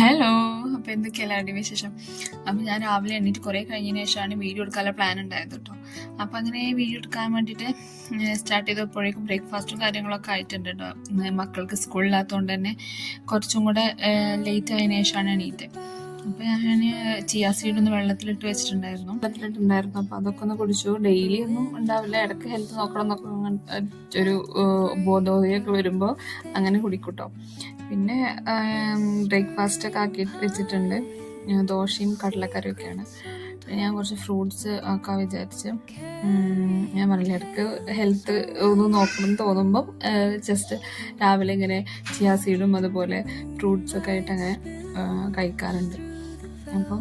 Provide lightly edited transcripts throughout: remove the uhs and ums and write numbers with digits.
Hello. അപ്പോൾ എന്തൊക്കെയല്ലാണ്ട് വിശേഷം? അപ്പോൾ ഞാൻ രാവിലെ എണീറ്റ് കുറേ കഴിഞ്ഞതിന് ശേഷമാണ് വീഡിയോ എടുക്കാനുള്ള പ്ലാൻ ഉണ്ടായത് കേട്ടോ. അപ്പോൾ അങ്ങനെ വീഡിയോ എടുക്കാൻ വേണ്ടിയിട്ട് സ്റ്റാർട്ട് ചെയ്തപ്പോഴേക്കും ബ്രേക്ക്ഫാസ്റ്റും കാര്യങ്ങളൊക്കെ ആയിട്ടുണ്ട് കേട്ടോ. മക്കൾക്ക് സ്കൂളില്ലാത്തതുകൊണ്ട് തന്നെ കുറച്ചും കൂടെ ലേറ്റ് ആയതിനു ശേഷമാണ് എണീറ്റ്. അപ്പോൾ ഞാൻ ചിയാ സീഡൊന്ന് വെള്ളത്തിലിട്ടുണ്ടായിരുന്നു. അപ്പോൾ അതൊക്കെ ഒന്ന് കുടിച്ചു. ഡെയിലി ഒന്നും ഉണ്ടാവില്ല, ഇടയ്ക്ക് ഹെൽത്ത് നോക്കണം എന്നൊക്കെ ഒരു ബോധോദയമൊക്കെ വരുമ്പോൾ അങ്ങനെ കുടിക്കൂട്ടോ. പിന്നെ ബ്രേക്ക്ഫാസ്റ്റൊക്കെ ആക്കി വെച്ചിട്ടുണ്ട്. ദോശയും കടലക്കറിയൊക്കെയാണ്. ഞാൻ കുറച്ച് ഫ്രൂട്ട്സ് ആക്കാൻ വിചാരിച്ച്. ഞാൻ പറഞ്ഞില്ല, ഇടയ്ക്ക് ഹെൽത്ത് ഒന്ന് നോക്കണം എന്ന് തോന്നുമ്പം ജസ്റ്റ് രാവിലെ ഇങ്ങനെ ചിയാ സീഡും അതുപോലെ ഫ്രൂട്ട്സൊക്കെ ആയിട്ട് അങ്ങനെ കഴിക്കാറുണ്ട്. അപ്പം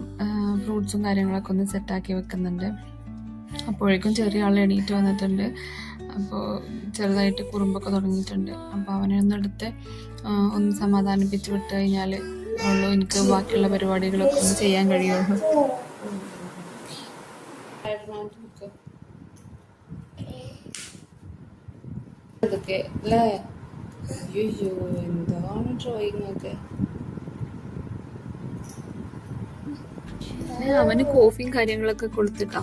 ഫ്രൂട്ട്സും കാര്യങ്ങളൊക്കെ ഒന്ന് സെറ്റാക്കി വെക്കുന്നുണ്ട്. അപ്പോഴേക്കും ചെറിയ ആൾ എണീറ്റ് വന്നിട്ടുണ്ട്. അപ്പോൾ ചെറുതായിട്ട് കുറുമ്പൊക്കെ തുടങ്ങിയിട്ടുണ്ട്. അപ്പോൾ അവനെ ഒന്നെടുത്ത് ഒന്ന് സമാധാനിപ്പിച്ച് വിട്ട് കഴിഞ്ഞാൽ ഉള്ളൂ എനിക്ക് ബാക്കിയുള്ള പരിപാടികളൊക്കെ ഒന്ന് ചെയ്യാൻ കഴിയുള്ളൂ. അതൊക്കെ അല്ലേ? അയ്യോ, എന്താണ് ഡ്രോയിങ് ഒക്കെ. അവന് കോഫിയും കാര്യങ്ങളൊക്കെ കൊടുത്തിട്ടാ.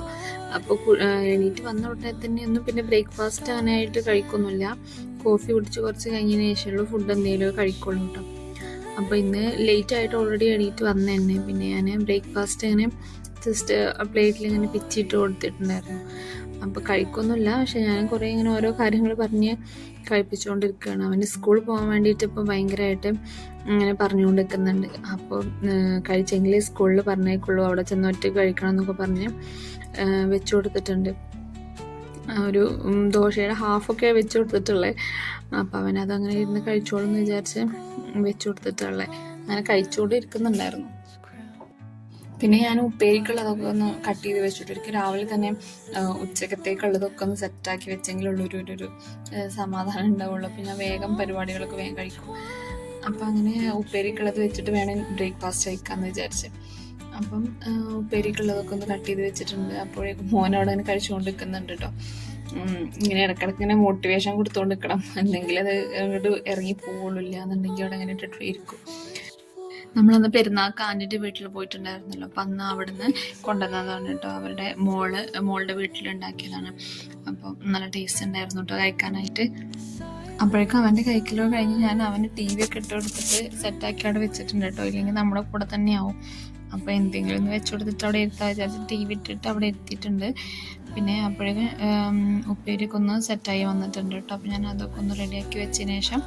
അപ്പോൾ എണീറ്റ് വന്ന ഉടനെ തന്നെ ഒന്നും പിന്നെ ബ്രേക്ക്ഫാസ്റ്റ് അങ്ങനെയായിട്ട് കഴിക്കൊന്നുമില്ല. കോഫി കുടിച്ച് കുറച്ച് കഴിഞ്ഞതിന് ശേഷമുള്ള ഫുഡ് എന്തെങ്കിലും കഴിക്കുള്ളൂ കേട്ടോ. അപ്പോൾ ഇന്ന് ലേറ്റായിട്ട് ഓൾറെഡി എണീറ്റ് വന്ന തന്നെ പിന്നെ ഞാൻ ബ്രേക്ക്ഫാസ്റ്റ് അങ്ങനെ ജസ്റ്റ് പ്ലേറ്റിൽ ഇങ്ങനെ പിച്ചിട്ട് കൊടുത്തിട്ടുണ്ടായിരുന്നു. അപ്പോൾ കഴിക്കൊന്നുമില്ല, പക്ഷെ ഞാൻ കുറേ ഇങ്ങനെ ഓരോ കാര്യങ്ങൾ പറഞ്ഞ് കഴിപ്പിച്ചുകൊണ്ടിരിക്കുകയാണ്. അവന് സ്കൂളിൽ പോകാൻ വേണ്ടിയിട്ട് ഇപ്പോൾ ഭയങ്കരമായിട്ട് ഇങ്ങനെ പറഞ്ഞുകൊണ്ട് നിൽക്കുന്നുണ്ട്. അപ്പോൾ കഴിച്ചെങ്കിലേ സ്കൂളിൽ പറഞ്ഞേക്കുള്ളൂ, അവിടെ ചെന്ന് ഒറ്റയ്ക്ക് കഴിക്കണം എന്നൊക്കെ പറഞ്ഞ് വെച്ചു കൊടുത്തിട്ടുണ്ട്. ഒരു ദോശയുടെ ഹാഫൊക്കെ വെച്ച് കൊടുത്തിട്ടുള്ളത്. അപ്പോൾ അവനതങ്ങനെ ഇരുന്ന് കഴിച്ചോളും എന്ന് വിചാരിച്ച് വെച്ചു കൊടുത്തിട്ടുള്ളത്. അങ്ങനെ കഴിച്ചുകൊണ്ട് ഇരിക്കുന്നുണ്ടായിരുന്നു. പിന്നെ ഞാൻ ഉപ്പേരിക്കുള്ളതൊക്കെ ഒന്ന് കട്ട് ചെയ്ത് വെച്ചിട്ട് രാവിലെ തന്നെ ഉച്ചക്കത്തേക്കുള്ളതൊക്കെ ഒന്ന് സെറ്റാക്കി വെച്ചെങ്കിലുള്ളൊരു സമാധാനം ഉണ്ടാവുള്ളൂ. അപ്പോൾ ഞാൻ വേഗം പരിപാടികളൊക്കെ വേഗം കഴിക്കും. അപ്പം അങ്ങനെ ഉപ്പേരിക്കുള്ളത് വെച്ചിട്ട് വേണം ബ്രേക്ക്ഫാസ്റ്റ് കഴിക്കാമെന്ന് വിചാരിച്ച്. അപ്പം ഉപ്പേരിക്കുള്ളതൊക്കെ ഒന്ന് കട്ട് ചെയ്ത് വെച്ചിട്ടുണ്ട്. അപ്പോഴേക്കും മോനോട് തന്നെ കഴിച്ചുകൊണ്ട് നിൽക്കുന്നുണ്ട് കേട്ടോ. ഇങ്ങനെ ഇടയ്ക്കിടയ്ക്ക് ഇങ്ങനെ മോട്ടിവേഷൻ കൊടുത്തുകൊണ്ട് നിൽക്കണം, എന്തെങ്കിലും അത് അങ്ങോട്ട് ഇറങ്ങി പോവുള്ളൂ. ഇല്ല എന്നുണ്ടെങ്കിൽ അവിടെ ഇങ്ങനെ ഇട്ടിട്ട് ഇരിക്കും. നമ്മളന്ന് പെരുന്നാൾക്ക് ആൻറ്റിൻ്റെ വീട്ടിൽ പോയിട്ടുണ്ടായിരുന്നല്ലോ. അപ്പം അന്ന് അവിടുന്ന് കൊണ്ടുവന്നതാണ് കേട്ടോ. അവരുടെ മോളുടെ വീട്ടിലുണ്ടാക്കിയതാണ്. അപ്പോൾ നല്ല ടേസ്റ്റ് ഉണ്ടായിരുന്നു കേട്ടോ കഴിക്കാനായിട്ട്. അപ്പോഴേക്കും അവൻ്റെ കഴിക്കലോ കഴിഞ്ഞ് ഞാൻ അവന് ടി വി ഒക്കെ ഇട്ട് കൊടുത്തിട്ട് സെറ്റാക്കി അവിടെ വെച്ചിട്ടുണ്ട് കേട്ടോ. ഇല്ലെങ്കിൽ നമ്മുടെ കൂടെ തന്നെയാവും. അപ്പോൾ എന്തെങ്കിലും ഒന്ന് വെച്ച് കൊടുത്തിട്ട് അവിടെ ഇരുത്താൻ വിചാരിച്ച് ടി വി ഇട്ടിട്ട് അവിടെ എത്തിയിട്ടുണ്ട്. പിന്നെ അപ്പോഴേക്കും ഉപ്പേരിയൊക്കെ ഒന്ന് സെറ്റായി വന്നിട്ടുണ്ട് കേട്ടോ. അപ്പോൾ ഞാൻ അതൊക്കെ ഒന്ന് റെഡിയാക്കി വെച്ചതിന് ശേഷം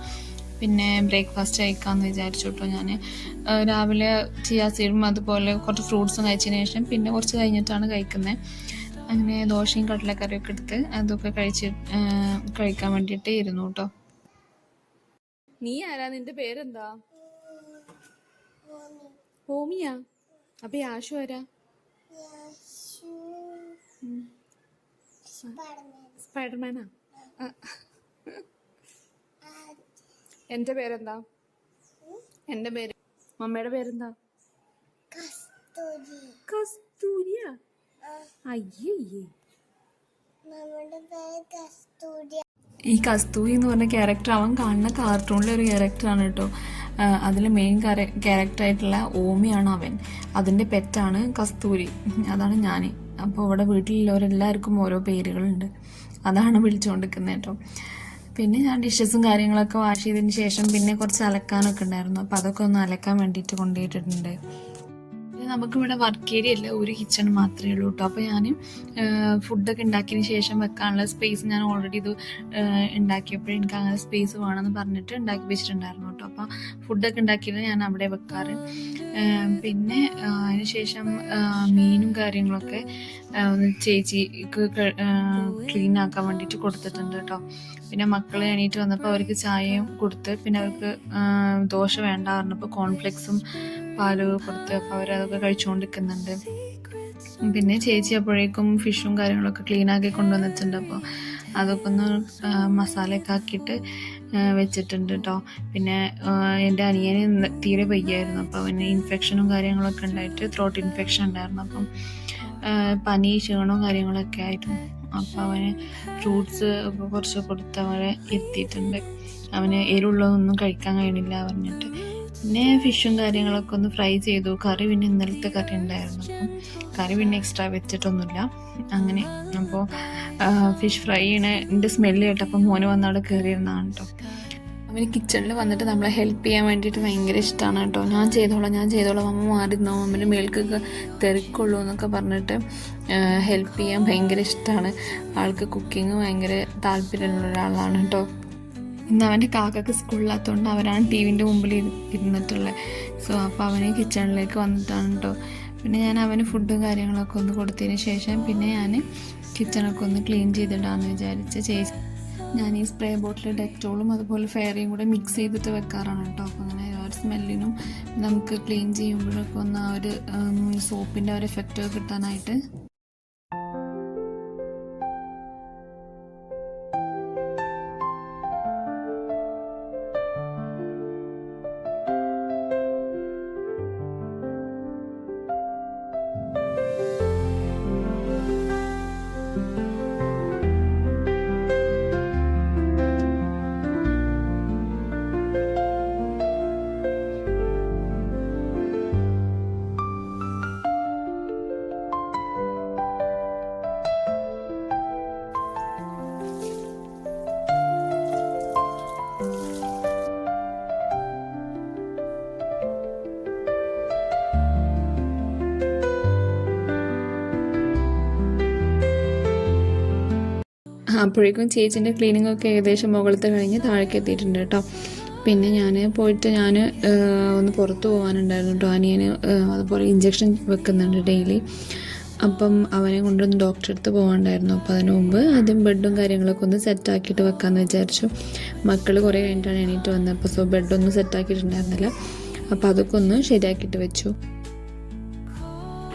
പിന്നെ ബ്രേക്ക്ഫാസ്റ്റ് കഴിക്കാമെന്ന് വിചാരിച്ചു കേട്ടോ. ഞാൻ രാവിലെ ചിയാ സീഡും അതുപോലെ കുറച്ച് ഫ്രൂട്ട്സും കഴിച്ചതിന് ശേഷം പിന്നെ കുറച്ച് കഴിഞ്ഞിട്ടാണ് കഴിക്കുന്നത്. അങ്ങനെ ദോശയും കടലക്കറിയൊക്കെ എടുത്ത് അതൊക്കെ കഴിക്കാൻ വേണ്ടിയിട്ട് ഇരുന്നു കേട്ടോ. നീ ആരാ? നിന്റെ പേരെന്താ? ഓമിയാ? അപ്പൊ യാഷു ആരാ? സ്പൈഡർമാനാ? എന്റെ പേരെന്താ? എന്റെ പേര്, മമ്മയുടെ പേരെന്താ? കസ്തൂരിയ? അയ്യേ, ഈ കസ്തൂരി എന്ന് പറഞ്ഞ ക്യാരക്ടർ അവൻ കാണുന്ന കാർട്ടൂണിലെ ഒരു ക്യാരക്ടറാണ് കേട്ടോ. അതിൽ മെയിൻ ക്യാരക്ടറായിട്ടുള്ള ഓമിയാണ് അവൻ. അതിൻ്റെ പെറ്റാണ് കസ്തൂരി, അതാണ് ഞാൻ. അപ്പോൾ ഇവിടെ വീട്ടിലുള്ളവരെല്ലാവർക്കും ഓരോ പേരുകളുണ്ട്, അതാണ് വിളിച്ചുകൊണ്ടിരിക്കുന്നത് കേട്ടോ. പിന്നെ ഞാൻ ഡിഷസും കാര്യങ്ങളൊക്കെ വാഷ് ചെയ്തതിന് ശേഷം പിന്നെ കുറച്ച് അലക്കാനൊക്കെ ഉണ്ടായിരുന്നു. അപ്പോൾ അതൊക്കെ ഒന്ന് അലക്കാൻ വേണ്ടിയിട്ട് കൊണ്ടുപോയിട്ടുണ്ട്. നമുക്കിവിടെ വർക്ക് ഏരിയ അല്ല, ഒരു കിച്ചൺ മാത്രമേ ഉള്ളൂ കേട്ടോ. അപ്പോൾ ഞാൻ ഫുഡൊക്കെ ഉണ്ടാക്കിയതിന് ശേഷം വെക്കാനുള്ള സ്പേസ് ഞാൻ ഓൾറെഡി ഇത് ഉണ്ടാക്കിയപ്പോൾ എനിക്ക് അങ്ങനെ സ്പേസ് വേണമെന്ന് പറഞ്ഞിട്ട് ഉണ്ടാക്കി വെച്ചിട്ടുണ്ടായിരുന്നു കേട്ടോ. അപ്പോൾ ഫുഡൊക്കെ ഉണ്ടാക്കിയത് ഞാൻ അവിടെ വെക്കാറ്. പിന്നെ അതിന് ശേഷം മീനും കാര്യങ്ങളൊക്കെ ചേച്ചിക്ക് ക്ലീൻ ആക്കാൻ വേണ്ടിയിട്ട് കൊടുത്തിട്ടുണ്ട് കേട്ടോ. പിന്നെ മക്കൾ എണീറ്റ് വന്നപ്പോൾ അവർക്ക് ചായയും കൊടുത്ത്, പിന്നെ അവർക്ക് ദോശ വേണ്ട പറഞ്ഞപ്പോൾ കോൺഫ്ലെക്സും പാലും കൊടുത്ത്, അപ്പോൾ അവരതൊക്കെ കഴിച്ചുകൊണ്ടിരിക്കുന്നുണ്ട്. പിന്നെ ചേച്ചി അപ്പോഴേക്കും ഫിഷും കാര്യങ്ങളൊക്കെ ക്ലീനാക്കി കൊണ്ടുവന്നിട്ടുണ്ട്. അപ്പോൾ അതൊക്കെ ഒന്ന് മസാലയൊക്കെ ആക്കിയിട്ട് വെച്ചിട്ടുണ്ട് കേട്ടോ. പിന്നെ എൻ്റെ അനിയന് തീരെ വയ്യായിരുന്നു. അപ്പോൾ അവന് ഇൻഫെക്ഷനും കാര്യങ്ങളൊക്കെ ഉണ്ടായിട്ട് ത്രോട്ട് ഇൻഫെക്ഷൻ ഉണ്ടായിരുന്നു. അപ്പം പനി ക്ഷീണവും കാര്യങ്ങളൊക്കെ ആയിരുന്നു. അപ്പോൾ അവന് ഫ്രൂട്ട്സ് ഒക്കെ കുറച്ച് കൊടുത്ത് അവരെ ഇരുത്തിയിട്ടുണ്ട്. അവന് എരിവുള്ളതൊന്നും കഴിക്കാൻ കഴിയണില്ല പറഞ്ഞിട്ട്. പിന്നെ ഫിഷും കാര്യങ്ങളൊക്കെ ഒന്ന് ഫ്രൈ ചെയ്തു. കറി പിന്നെ ഇന്നലത്തെ കറി ഉണ്ടായിരുന്നു, അപ്പം കറി പിന്നെ എക്സ്ട്രാ വെച്ചിട്ടൊന്നുമില്ല അങ്ങനെ. അപ്പോൾ ഫിഷ് ഫ്രൈ ചെയ്യണതിൻ്റെ സ്മെല്ല് കേട്ടപ്പോൾ മോന് വന്ന് അവിടെ കയറിയിരുന്നതാണ് കേട്ടോ. അവന് കിച്ചണിൽ വന്നിട്ട് നമ്മളെ ഹെൽപ്പ് ചെയ്യാൻ വേണ്ടിയിട്ട് ഭയങ്കര ഇഷ്ടമാണ് കേട്ടോ. ഞാൻ ചെയ്തോളാം അമ്മ മാറിയിരുന്നോ, അമ്മേൻ്റെ മേൽക്കൊക്കെ തെറിക്കുള്ളൂ എന്നൊക്കെ പറഞ്ഞിട്ട് ഹെൽപ്പ് ചെയ്യാൻ ഭയങ്കര ഇഷ്ടമാണ് ആൾക്ക്. കുക്കിങ് ഭയങ്കര താല്പര്യമുള്ള ഒരാളാണ് കേട്ടോ. ഇന്ന് അവൻ്റെ കാക്കക്ക് സ്കൂളിലാത്തതുകൊണ്ട് അവരാണ് ടി വിൻ്റെ മുമ്പിൽ ഇരുന്നിട്ടുള്ളത്. സോ അപ്പോൾ അവന് കിച്ചണിലേക്ക് വന്നിട്ടാണ് കേട്ടോ. പിന്നെ ഞാൻ അവന് ഫുഡും കാര്യങ്ങളൊക്കെ ഒന്ന് കൊടുത്തതിന് ശേഷം പിന്നെ ഞാൻ കിച്ചണൊക്കെ ഒന്ന് ക്ലീൻ ചെയ്തിടാമെന്ന് വിചാരിച്ച് ഞാൻ ഈ സ്പ്രേ ബോട്ടിൽ ഡെറ്റോളും അതുപോലെ ഫെയറിയും കൂടെ മിക്സ് ചെയ്തിട്ട് വെക്കാറാണ് കേട്ടോ. അപ്പോൾ അങ്ങനെ ആ ഒരു സ്മെല്ലിനും നമുക്ക് ക്ലീൻ ചെയ്യുമ്പോഴൊക്കെ ഒന്ന് ആ ഒരു സോപ്പിൻ്റെ ഒരു എഫക്റ്റ് കിട്ടാനായിട്ട്. അപ്പോഴേക്കും ചേച്ചീൻ്റെ ക്ലീനിങ്ങൊക്കെ ഏകദേശം മുകളിലത്തെ കഴിഞ്ഞ് താഴേക്ക് എത്തിയിട്ടുണ്ട് കേട്ടോ. പിന്നെ ഞാൻ ഒന്ന് പുറത്ത് പോകാനുണ്ടായിരുന്നു കേട്ടോ. അനിയന് അതുപോലെ ഇഞ്ചക്ഷൻ വെക്കുന്നുണ്ട് ഡെയിലി. അപ്പം അവനെ കൊണ്ടൊന്ന് ഡോക്ടറെ അടുത്ത് പോകാനുണ്ടായിരുന്നു. അപ്പോൾ അതിന് മുമ്പ് ആദ്യം ബെഡും കാര്യങ്ങളൊക്കെ ഒന്ന് സെറ്റാക്കിയിട്ട് വെക്കാമെന്ന് വിചാരിച്ചു. മക്കൾ കുറേ കഴിഞ്ഞിട്ടാണ് എണീറ്റ് വന്നത്. അപ്പോൾ സോ ബെഡൊന്നും സെറ്റാക്കിയിട്ടുണ്ടായിരുന്നില്ല. അപ്പോൾ അതൊക്കെ ഒന്ന് ശരിയാക്കിയിട്ട് വെച്ചു.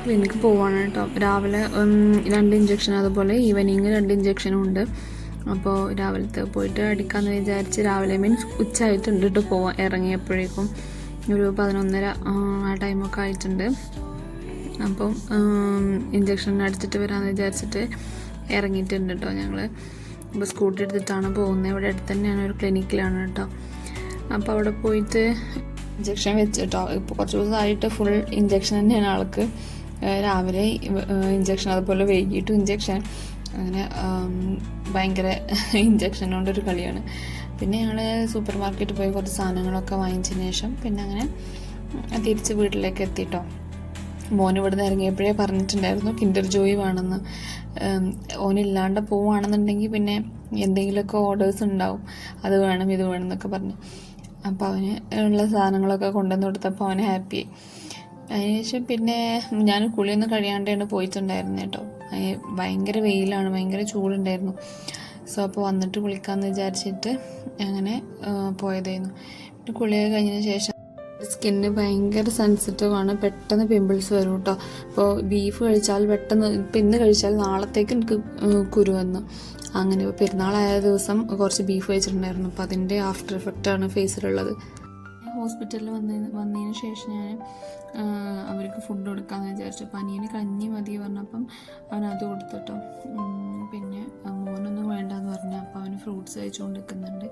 ക്ലിനിക്ക് പോവാണ് കേട്ടോ. രാവിലെ 2 ഇഞ്ചക്ഷൻ, അതുപോലെ ഈവനിങ് 2 ഇഞ്ചക്ഷനും ഉണ്ട്. അപ്പോൾ രാവിലത്തെ പോയിട്ട് അടിക്കാമെന്ന് വിചാരിച്ച് രാവിലെ മീൻസ് ഉച്ചയായിട്ടുണ്ട് കേട്ടോ പോവാൻ ഇറങ്ങിയപ്പോഴേക്കും. ഒരു 11:30 ആ ടൈമൊക്കെ ആയിട്ടുണ്ട്. അപ്പം ഇഞ്ചക്ഷൻ അടിച്ചിട്ട് വരാമെന്ന് വിചാരിച്ചിട്ട് ഇറങ്ങിയിട്ടുണ്ട് കേട്ടോ ഞങ്ങൾ. ഇപ്പോൾ സ്കൂട്ടി എടുത്തിട്ടാണ് പോകുന്നത്. ഇവിടെ അടുത്ത് തന്നെയാണ്, ഒരു ക്ലിനിക്കിലാണ് കേട്ടോ. അപ്പോൾ അവിടെ പോയിട്ട് ഇഞ്ചക്ഷൻ വെച്ചിട്ടോ. ഇപ്പോൾ കുറച്ച് ദിവസമായിട്ട് ഫുൾ ഇഞ്ചക്ഷൻ തന്നെയാണ് ആൾക്ക്. രാവിലെ ഇഞ്ചക്ഷൻ, അതുപോലെ വൈകിട്ടും ഇഞ്ചക്ഷൻ, അങ്ങനെ ഭയങ്കര ഇഞ്ചക്ഷൻ കൊണ്ടൊരു കളിയാണ്. പിന്നെ ഞങ്ങൾ സൂപ്പർ മാർക്കറ്റിൽ പോയി കുറച്ച് സാധനങ്ങളൊക്കെ വാങ്ങിച്ചതിന് ശേഷം പിന്നെ അങ്ങനെ തിരിച്ച് വീട്ടിലേക്ക് എത്തിട്ടോ. മോൻ ഇവിടുന്ന് ഇറങ്ങിയപ്പോഴേ പറഞ്ഞിട്ടുണ്ടായിരുന്നു കിൻഡർ ജോയ് വേണമെന്ന്. ഓനില്ലാണ്ട് പോവുകയാണെന്നുണ്ടെങ്കിൽ പിന്നെ എന്തെങ്കിലുമൊക്കെ ഓർഡേഴ്സ് ഉണ്ടാവും, അത് വേണം ഇത് വേണം എന്നൊക്കെ പറഞ്ഞ്. അപ്പോൾ അവന് ഉള്ള സാധനങ്ങളൊക്കെ കൊണ്ടുവന്ന് കൊടുത്തപ്പോൾ അവന് ഹാപ്പിയായി. അതിനുശേഷം പിന്നെ ഞാൻ കുളിയൊന്നും കഴിയാണ്ടാണ് പോയിട്ടുണ്ടായിരുന്നു കേട്ടോ. ഭയങ്കര വെയിലാണ്, ഭയങ്കര ചൂടുണ്ടായിരുന്നു. സോ അപ്പോൾ വന്നിട്ട് കുളിക്കാമെന്ന് വിചാരിച്ചിട്ട് അങ്ങനെ പോയതായിരുന്നു. പിന്നെ കുളിയൊക്കെ കഴിഞ്ഞതിന് ശേഷം സ്കിന്ന് ഭയങ്കര സെൻസിറ്റീവാണ്, പെട്ടെന്ന് പിമ്പിൾസ് വരും കേട്ടോ. അപ്പോൾ ബീഫ് കഴിച്ചാൽ പെട്ടെന്ന്, ഇപ്പം ഇന്ന് കഴിച്ചാൽ നാളത്തേക്ക് എനിക്ക് കുരു വന്നു. അങ്ങനെ ഇപ്പോൾ പെരുന്നാളായ ദിവസം കുറച്ച് ബീഫ് കഴിച്ചിട്ടുണ്ടായിരുന്നു. അപ്പോൾ അതിൻ്റെ ആഫ്റ്റർ എഫക്റ്റാണ് ഫേസിലുള്ളത്. ഹോസ്പിറ്റലിൽ വന്നതിന് ശേഷം ഞാൻ അവർക്ക് ഫുഡ് കൊടുക്കാമെന്ന് വിചാരിച്ചു. അപ്പോൾ അനിയന് കഞ്ഞി മതി പറഞ്ഞപ്പം അവനത് കൊടുത്തിട്ടോ. പിന്നെ മോനൊന്നും വേണ്ടെന്ന് പറഞ്ഞു. അപ്പോൾ അവന് ഫ്രൂട്ട്സ് കഴിച്ചുകൊണ്ട് നിൽക്കുന്നുണ്ട്.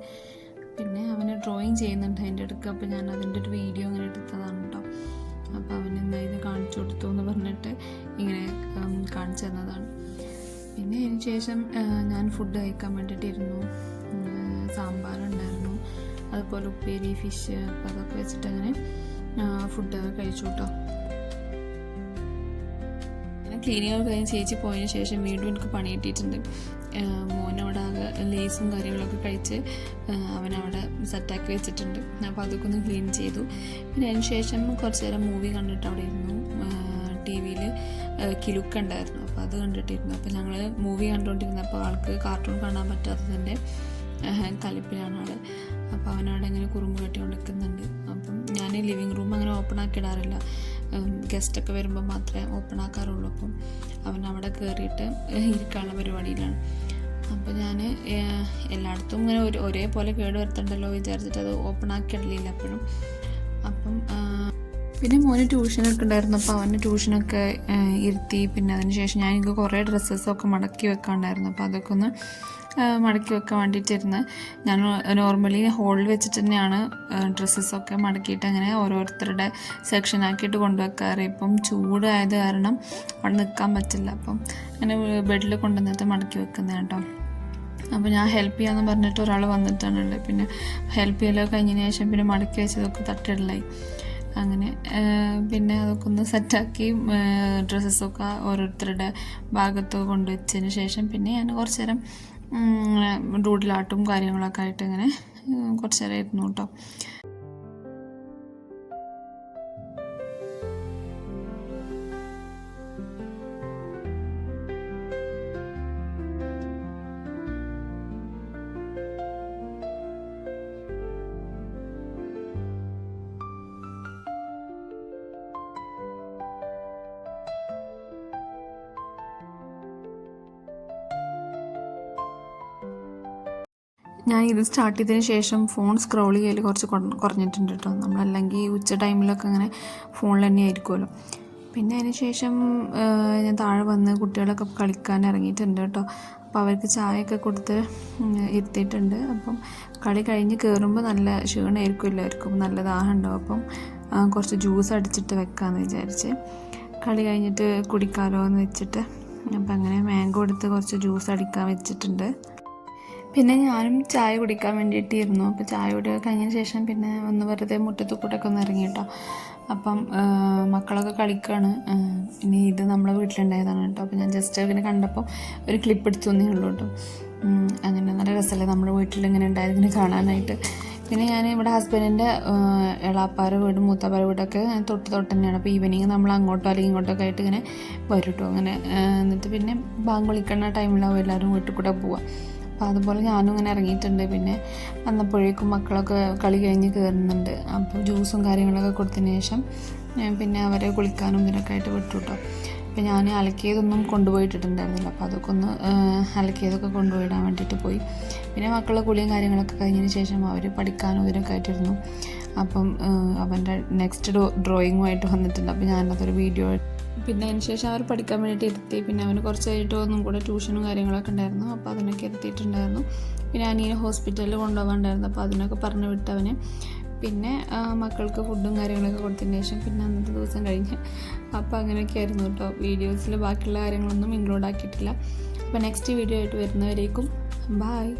പിന്നെ അവന് ഡ്രോയിങ് ചെയ്യുന്നുണ്ട് അതിൻ്റെ അടുക്ക്. അപ്പോൾ ഞാൻ അതിൻ്റെ ഒരു വീഡിയോ അങ്ങനെ എടുത്തതാണ് കേട്ടോ. അപ്പോൾ അവൻ എന്തായത് കാണിച്ചു കൊടുത്തു എന്ന് പറഞ്ഞിട്ട് ഇങ്ങനെ കാണിച്ചു തന്നതാണ്. പിന്നെ അതിന് ശേഷം ഞാൻ ഫുഡ് കഴിക്കാൻ വേണ്ടിയിട്ടിരുന്നു. സാമ്പാറുണ്ടായിരുന്നു, അതുപോലെ ഉപ്പേരി, ഫിഷ്, അപ്പോൾ അതൊക്കെ വെച്ചിട്ട് അങ്ങനെ ഫുഡ് കഴിച്ചു കേട്ടോ. ക്ലീനിങ്ങൊക്കെ കഴിഞ്ഞ് ചേച്ചി പോയതിന് ശേഷം വീണ്ടും എനിക്ക് പണി കിട്ടിയിട്ടുണ്ട്. മോനവിടെ ആകെ ലേസും കാര്യങ്ങളൊക്കെ കഴിച്ച് അവനവിടെ സെറ്റാക്കി വെച്ചിട്ടുണ്ട്. അപ്പോൾ അതൊക്കെ ഒന്ന് ക്ലീൻ ചെയ്തു. പിന്നെ അതിന് ശേഷം കുറച്ച് നേരം മൂവി കണ്ടിട്ട് അവിടെ ഇരുന്നു. ടി വിയിൽ കിലുക്ക ഉണ്ടായിരുന്നു, അപ്പോൾ അത് കണ്ടിട്ടിരുന്നു. അപ്പോൾ ഞങ്ങൾ മൂവി കണ്ടുകൊണ്ടിരുന്നപ്പോൾ ആൾക്ക് കാർട്ടൂൺ കാണാൻ പറ്റാത്തതിൻ്റെ കലിപ്പിലാണ് ആൾ. അപ്പോൾ അവനവിടെ ഇങ്ങനെ കുറുമ്പ് കെട്ടിക്കൊണ്ട് നിൽക്കുന്നുണ്ട്. അപ്പം ഞാൻ ലിവിങ് റൂം അങ്ങനെ ഓപ്പൺ ആക്കി ഇടാറില്ല, ഗസ്റ്റൊക്കെ വരുമ്പോൾ മാത്രമേ ഓപ്പൺ ആക്കാറുള്ളൂ. അപ്പം അവനവിടെ കയറിയിട്ട് ഇരിക്കാനുള്ള പരിപാടിയിലാണ്. അപ്പോൾ ഞാൻ എല്ലായിടത്തും ഇങ്ങനെ ഒരേപോലെ കേട് വരുത്തണ്ടല്ലോ വിചാരിച്ചിട്ട് അത് ഓപ്പൺ ആക്കി ഇടലില്ല എപ്പോഴും. അപ്പം പിന്നെ മോന് ട്യൂഷനൊക്കെ ഉണ്ടായിരുന്നു. അപ്പോൾ അവന് ട്യൂഷനൊക്കെ ഇരുത്തി. പിന്നെ അതിന് ശേഷം ഞാൻ എനിക്ക് കുറേ ഡ്രസ്സസൊക്കെ മടക്കി വെക്കാണ്ടായിരുന്നു. അപ്പോൾ അതൊക്കെ ഒന്ന് മടക്കി വെക്കാൻ വേണ്ടിയിട്ടിരുന്ന് ഞാൻ നോർമലി ഹോളിൽ വെച്ചിട്ട് തന്നെയാണ് ഡ്രസ്സസൊക്കെ മടക്കിയിട്ട് അങ്ങനെ ഓരോരുത്തരുടെ സെക്ഷനാക്കിയിട്ട് കൊണ്ടുവെക്കാറ്. ഇപ്പം ചൂടായത് കാരണം അവിടെ നിൽക്കാൻ പറ്റില്ല, അപ്പം അങ്ങനെ ബെഡിൽ കൊണ്ടുവന്നിട്ട് മടക്കി വെക്കുന്നത് കേട്ടോ. അപ്പോൾ ഞാൻ ഹെൽപ്പ് ചെയ്യാമെന്ന് പറഞ്ഞിട്ട് ഒരാൾ വന്നിട്ടാണുള്ളത്. പിന്നെ ഹെൽപ്പ് ചെയ്യലൊക്കെ കഴിഞ്ഞതിന് ശേഷം പിന്നെ മടക്കി വെച്ചതൊക്കെ തട്ടിടലായി. അങ്ങനെ പിന്നെ അതൊക്കെ ഒന്ന് സെറ്റാക്കി ഡ്രസ്സസൊക്കെ ഓരോരുത്തരുടെ ഭാഗത്തൊക്കെ കൊണ്ടുവച്ചതിന് ശേഷം പിന്നെ ഞാൻ കുറച്ച് നേരം ഡൂഡിലാട്ടും കാര്യങ്ങളൊക്കെ ആയിട്ട് ഇങ്ങനെ കുറച്ച് നേരം ഇരുന്നു കേട്ടോ. ഞാൻ ഇത് സ്റ്റാർട്ട് ചെയ്തതിന് ശേഷം ഫോൺ സ്ക്രോൾ ചെയ്യൽ കുറച്ച് കുറഞ്ഞിട്ടുണ്ട് കേട്ടോ. നമ്മളല്ലെങ്കിൽ ഉച്ച ടൈമിലൊക്കെ അങ്ങനെ ഫോണിൽ തന്നെ ആയിരിക്കുമല്ലോ. പിന്നെ അതിന് ശേഷം ഞാൻ താഴെ വന്ന് കുട്ടികളൊക്കെ കളിക്കാൻ ഇറങ്ങിയിട്ടുണ്ട് കേട്ടോ. അപ്പോൾ അവർക്ക് ചായയൊക്കെ കൊടുത്ത് ഇരുത്തിയിട്ടുണ്ട്. അപ്പം കളി കഴിഞ്ഞ് കയറുമ്പോൾ നല്ല ക്ഷീണമായിരിക്കും എല്ലാവർക്കും, നല്ല ദാഹം ഉണ്ടാവും. അപ്പം കുറച്ച് ജ്യൂസ് അടിച്ചിട്ട് വെക്കാമെന്ന് വിചാരിച്ച്, കളി കഴിഞ്ഞിട്ട് കുടിക്കാമല്ലോ എന്ന് വെച്ചിട്ട് അപ്പം അങ്ങനെ മാംഗോ എടുത്ത് കുറച്ച് ജ്യൂസ് അടിക്കാൻ വെച്ചിട്ടുണ്ട്. പിന്നെ ഞാനും ചായ കുടിക്കാൻ വേണ്ടിയിട്ടിരുന്നു. അപ്പോൾ ചായ കുടി കഴിഞ്ഞതിന് ശേഷം പിന്നെ ഒന്ന് വെറുതെ മുറ്റത്ത് കൂടെയൊക്കെ ഒന്ന് ഇറങ്ങി കേട്ടോ. അപ്പം മക്കളൊക്കെ കളിക്കുകയാണ്. ഇനി ഇത് നമ്മളെ വീട്ടിലുണ്ടായതാണ് കേട്ടോ. അപ്പോൾ ഞാൻ ജസ്റ്റ് അങ്ങനെ കണ്ടപ്പോൾ ഒരു ക്ലിപ്പ് എടുത്തു തന്നേ ഉള്ളൂ കേട്ടോ. അങ്ങനെ നല്ല രസമല്ലേ നമ്മുടെ വീട്ടിൽ ഇങ്ങനെ ഉണ്ടായതിന് കാണാനായിട്ട്. പിന്നെ ഞാൻ ഇവിടെ ഹസ്ബൻഡിൻ്റെ എളാപ്പാര വീടും മൂത്താപ്പാര വീടൊക്കെ തൊട്ട് തന്നെയാണ്. അപ്പോൾ ഈവനിങ് നമ്മൾ അങ്ങോട്ടോ അല്ലെങ്കിൽ ഇങ്ങോട്ടൊക്കെ ആയിട്ട് ഇങ്ങനെ വരും കേട്ടോ. അങ്ങനെ എന്നിട്ട് പിന്നെ ബാങ്ക് വിളിക്കുന്ന ടൈമിലാവും എല്ലാവരും വീട്ടിൽ കൂടെ പോവാം. അപ്പോൾ അതുപോലെ ഞാനും ഇങ്ങനെ ഇറങ്ങിയിട്ടുണ്ട്. പിന്നെ വന്നപ്പോഴേക്കും മക്കളൊക്കെ കളി കഴിഞ്ഞ് കയറുന്നുണ്ട്. അപ്പോൾ ജ്യൂസും കാര്യങ്ങളൊക്കെ കൊടുത്തതിന് ശേഷം പിന്നെ അവരെ കുളിക്കാനും ഇതിനൊക്കെ ആയിട്ട് വിട്ടു കേട്ടോ. അപ്പോൾ ഞാൻ അലക്കിയതൊന്നും കൊണ്ടുപോയിട്ടുണ്ടായിരുന്നില്ല, അപ്പോൾ അതൊക്കെ ഒന്ന് അലക്കിയതൊക്കെ കൊണ്ടുപോയിടാൻ വേണ്ടിയിട്ട് പോയി. പിന്നെ മക്കളുടെ കുളിയും കാര്യങ്ങളൊക്കെ കഴിഞ്ഞതിന് ശേഷം അവർ പഠിക്കാനും ഇതിനൊക്കെ ആയിട്ടിരുന്നു. അപ്പം അവൻ്റെ നെക്സ്റ്റ് ഡ്രോയിങ്ങുമായിട്ട് വന്നിട്ടുണ്ട്. അപ്പോൾ ഞാനതൊരു വീഡിയോ, പിന്നെ അതിന് ശേഷം അവർ പഠിക്കാൻ വേണ്ടിയിട്ട് ഇരുത്തി. പിന്നെ അവന് കുറച്ച് കഴിഞ്ഞിട്ട് ഒന്നും കൂടെ ട്യൂഷനും കാര്യങ്ങളൊക്കെ ഉണ്ടായിരുന്നു, അപ്പോൾ അതിനൊക്കെ ഇരുത്തിയിട്ടുണ്ടായിരുന്നു. പിന്നെ അനിയനെ ഹോസ്പിറ്റലിൽ കൊണ്ടുപോകാനുണ്ടായിരുന്നു, അപ്പോൾ അതിനൊക്കെ പറഞ്ഞു വിട്ടവന്. പിന്നെ മക്കൾക്ക് ഫുഡും കാര്യങ്ങളൊക്കെ കൊടുത്തതിന് ശേഷം പിന്നെ അന്നത്തെ ദിവസം കഴിഞ്ഞ്. അപ്പോൾ അങ്ങനെയൊക്കെ ആയിരുന്നു കേട്ടോ. വീഡിയോസിൽ ബാക്കിയുള്ള കാര്യങ്ങളൊന്നും ഇൻക്ലൂഡ് ആക്കിയിട്ടില്ല. അപ്പോൾ നെക്സ്റ്റ് വീഡിയോ ആയിട്ട് വരുന്നവരേക്കും ബായ്.